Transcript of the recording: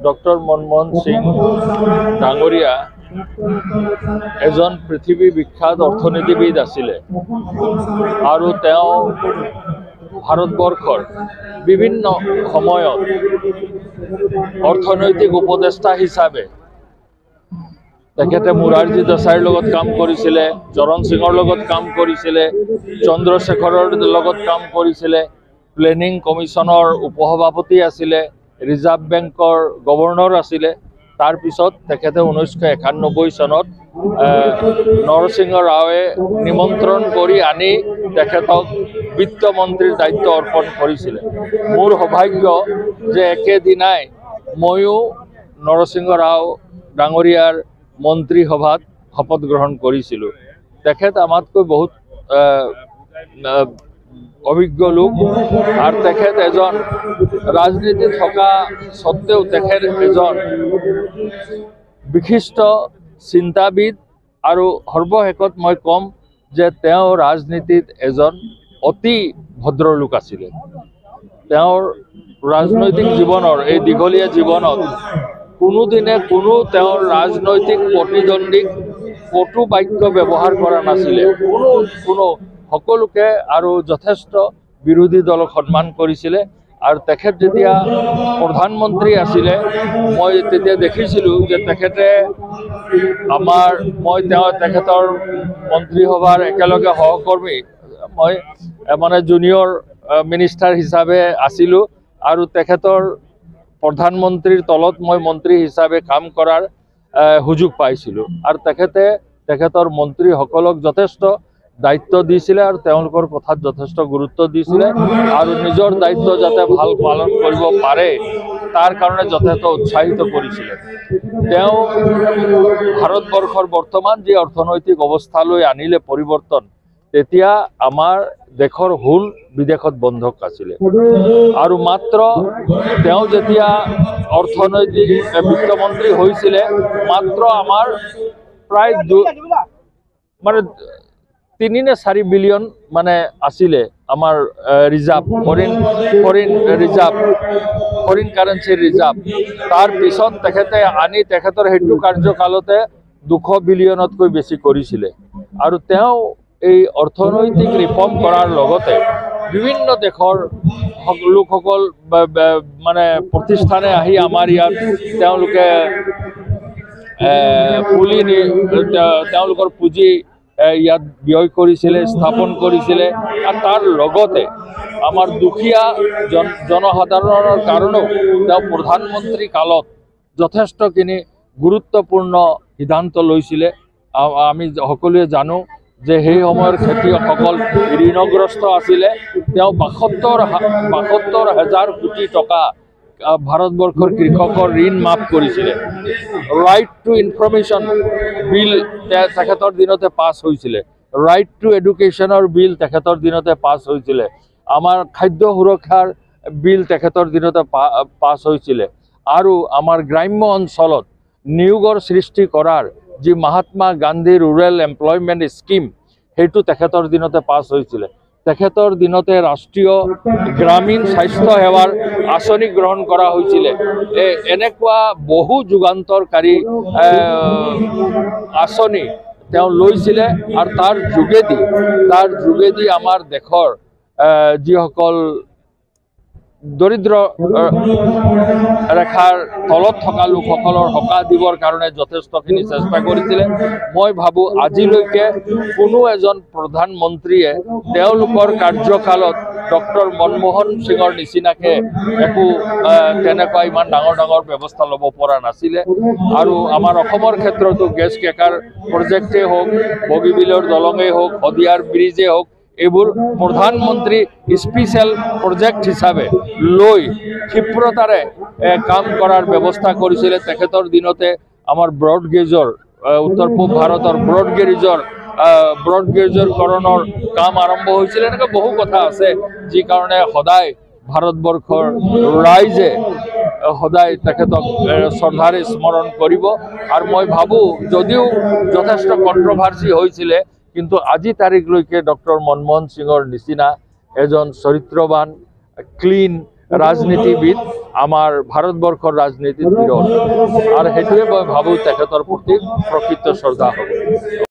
Doctor Manmohan Singh ডাঙৰীয়া এজন পৃথিৱী বিখ্যাত অৰ্থনীতিবিদ আছিলে আৰু তেওঁ ভাৰতবৰ্ষৰ বিভিন্ন সময়ত অৰ্থনৈতিক উপদেষ্টা হিচাপে তেখেতে মোৰাৰজী দেশাইৰ লগত কাম কৰিছিলে, চৰণ সিঙৰ লগত কাম কৰিছিলে, চন্দ্ৰশেখৰৰ লগত কাম কৰিছিলে, প্লেনিং কমিশনৰ উপসভাপতি আছিলে, ৰিজাৰ্ভ বেংকৰ গভৰ্ণৰ আছিলে। তাৰ পিছত তেখেতে 1991 চনত নৰসিংহ ৰাওৱে নিমন্ত্ৰণ কৰি আনি তেখেতক বিত্তমন্ত্ৰীৰ দায়িত্ব অৰ্পণ কৰিছিলে। মোৰ সৌভাগ্য যে একেদিনাই ময়ো নৰসিংহ ৰাও ডাঙৰীয়াৰ মন্ত্ৰী সভাত শপত গ্ৰহণ কৰিছিলোঁ। তেখেত আমাতকৈ বহুত অভিজ্ঞ লোক আৰু তেখেত এজন ৰাজনীতিত থকা সত্ত্বেও তেখেত এজন বিশিষ্ট চিন্তাবিদ আৰু সৰ্বশেষত মই ক'ম যে তেওঁ ৰাজনীতিত এজন অতি ভদ্ৰলোক আছিলে। তেওঁৰ ৰাজনৈতিক জীৱনৰ এই দীঘলীয়া জীৱনত কোনোদিনে তেওঁৰ ৰাজনৈতিক প্ৰতিদ্বন্দ্বীক কটু বাক্য ব্যৱহাৰ কৰা নাছিলে। কোনো সকলোকে আৰু যথেষ্ট বিৰোধী দলক সন্মান কৰিছিলে। আৰু তেখেত যেতিয়া প্ৰধানমন্ত্ৰী আছিলে মই তেতিয়া দেখিছিলোঁ যে তেখেতে তেখেতৰ মন্ত্ৰীসভাৰ একেলগে সহকৰ্মী, মই মানে জুনিয়ৰ মিনিষ্টাৰ হিচাপে আছিলোঁ আৰু তেখেতৰ প্ৰধানমন্ত্ৰীৰ তলত মই মন্ত্ৰী হিচাপে কাম কৰাৰ সুযোগ পাইছিলোঁ। আৰু তেখেতৰ মন্ত্ৰীসকলক যথেষ্ট দায়িত্ব দিছিলে আৰু তেওঁলোকৰ কথাত যথেষ্ট গুৰুত্ব দিছিলে আৰু নিজৰ দায়িত্ব যাতে ভাল পালন কৰিব পাৰে তাৰ কাৰণে যথেষ্ট উৎসাহিত কৰিছিলে। তেওঁ ভাৰতবৰ্ষৰ বৰ্তমান যি অৰ্থনৈতিক অৱস্থালৈ আনিলে পৰিৱৰ্তন, তেতিয়া আমাৰ দেশৰ হুল বিদেশত বন্ধক আছিলে আৰু মাত্ৰ তেওঁ যেতিয়া অৰ্থনৈতিক বিত্তমন্ত্ৰী হৈছিলে মাত্ৰ আমাৰ প্ৰায় 3 নে 4 বিলিয়ন মানে আছিলে আমাৰ ৰিজাৰ্ভ, ফৰেইন কাৰেঞ্চিৰ ৰিজাৰ্ভ। তাৰ পিছত তেখেতে আনি তেখেতৰ সেইটো কাৰ্যকালতে 200 বিলিয়নতকৈ বেছি কৰিছিলে। আৰু তেওঁ এই অৰ্থনৈতিক ৰিফৰ্ম কৰাৰ লগতে বিভিন্ন দেশৰ লোকসকল মানে প্ৰতিষ্ঠানে আহি আমাৰ ইয়াত তেওঁলোকে তেওঁলোকৰ পুঁজি ইয়াত ব্যয় কৰিছিলে, স্থাপন কৰিছিলে। আৰু তাৰ লগতে আমাৰ দুখীয়া জনসাধাৰণৰ কাৰণেও তেওঁ প্ৰধানমন্ত্ৰী কালত যথেষ্টখিনি গুৰুত্বপূৰ্ণ সিদ্ধান্ত লৈছিলে। আমি সকলোৱে জানো যে সেই সময়ৰ খেতিয়কসকল ঋণগ্ৰস্ত আছিলে। তেওঁ 72,000 কোটি টকা ভাৰতবৰ্ষৰ কৃষকৰ ঋণ মাফ কৰিছিলে। ৰাইট টু ইনফৰমেশ্যন বিল তেখেতৰ দিনতে পাছ হৈছিলে। ৰাইট টু এডুকেশ্যনৰ বিল তেখেতৰ দিনতে পাছ হৈছিলে। আমাৰ খাদ্য সুৰক্ষাৰ বিল তেখেতৰ দিনতে পাছ হৈছিলে। আৰু আমাৰ গ্ৰাম্য অঞ্চলত নিয়োগৰ সৃষ্টি কৰাৰ যি Mahatma Gandhi rural employment scheme সেইটো তেখেতৰ দিনতে পাছ হৈছিলে। তেখেতৰ দিনতে ৰাষ্ট্ৰীয় গ্ৰামীণ স্বাস্থ্য সেৱাৰ আঁচনি গ্ৰহণ কৰা হৈছিলে। এনেকুৱা বহু যুগান্তৰকাৰী আঁচনি তেওঁ লৈছিলে আৰু তাৰ যোগেদি আমাৰ দেশৰ যিসকল দৰিদ্ৰ ৰেখাৰ তলত থকা লোকসকলৰ সকাহ দিবৰ কাৰণে যথেষ্টখিনি চেষ্টা কৰিছিলে। মই ভাবোঁ আজিলৈকে কোনো এজন প্ৰধানমন্ত্ৰীয়ে তেওঁলোকৰ কাৰ্যকালত ডক্টৰ মনমোহন সিঙৰ নিচিনাকৈ একো তেনেকুৱা ইমান ডাঙৰ ব্যৱস্থা ল'ব পৰা নাছিলে। আৰু আমাৰ অসমৰ ক্ষেত্ৰতো গেছ ক্ৰেকাৰ প্ৰজেক্টেই হওক, বগীবিলৰ দলঙেই হওক, শদিয়াৰ ব্ৰিজেই হওক, এইবোৰ প্ৰধানমন্ত্ৰী স্পেচিয়েল প্ৰজেক্ট হিচাপে লৈ ক্ষিপ্ৰতাৰে কাম কৰাৰ ব্যৱস্থা কৰিছিলে। তেখেতৰ দিনতে আমাৰ ব্ৰডগেজৰ উত্তৰ পূব ভাৰতৰ ব্ৰডগেজকৰণৰ কাম আৰম্ভ হৈছিলে। এনেকৈ বহু কথা আছে যি কাৰণে সদায় ভাৰতবৰ্ষৰ ৰাইজে সদায় তেখেতক শ্ৰদ্ধাৰে স্মৰণ কৰিব। আৰু মই ভাবোঁ যদিও যথেষ্ট কণ্ট্ৰভাৰ্চি হৈছিলে কিন্তু আজি তাৰিখলৈকে ডক্টৰ মনমোহন সিঙৰ নিচিনা এজন চৰিত্ৰবান, ক্লিন ৰাজনীতিবিদ আমাৰ ভাৰতবৰ্ষৰ ৰাজনীতিত বিৰল আৰু সেইটোৱে মই ভাবোঁ তেখেতৰ প্ৰতি প্ৰকৃত শ্ৰদ্ধা হ'ব।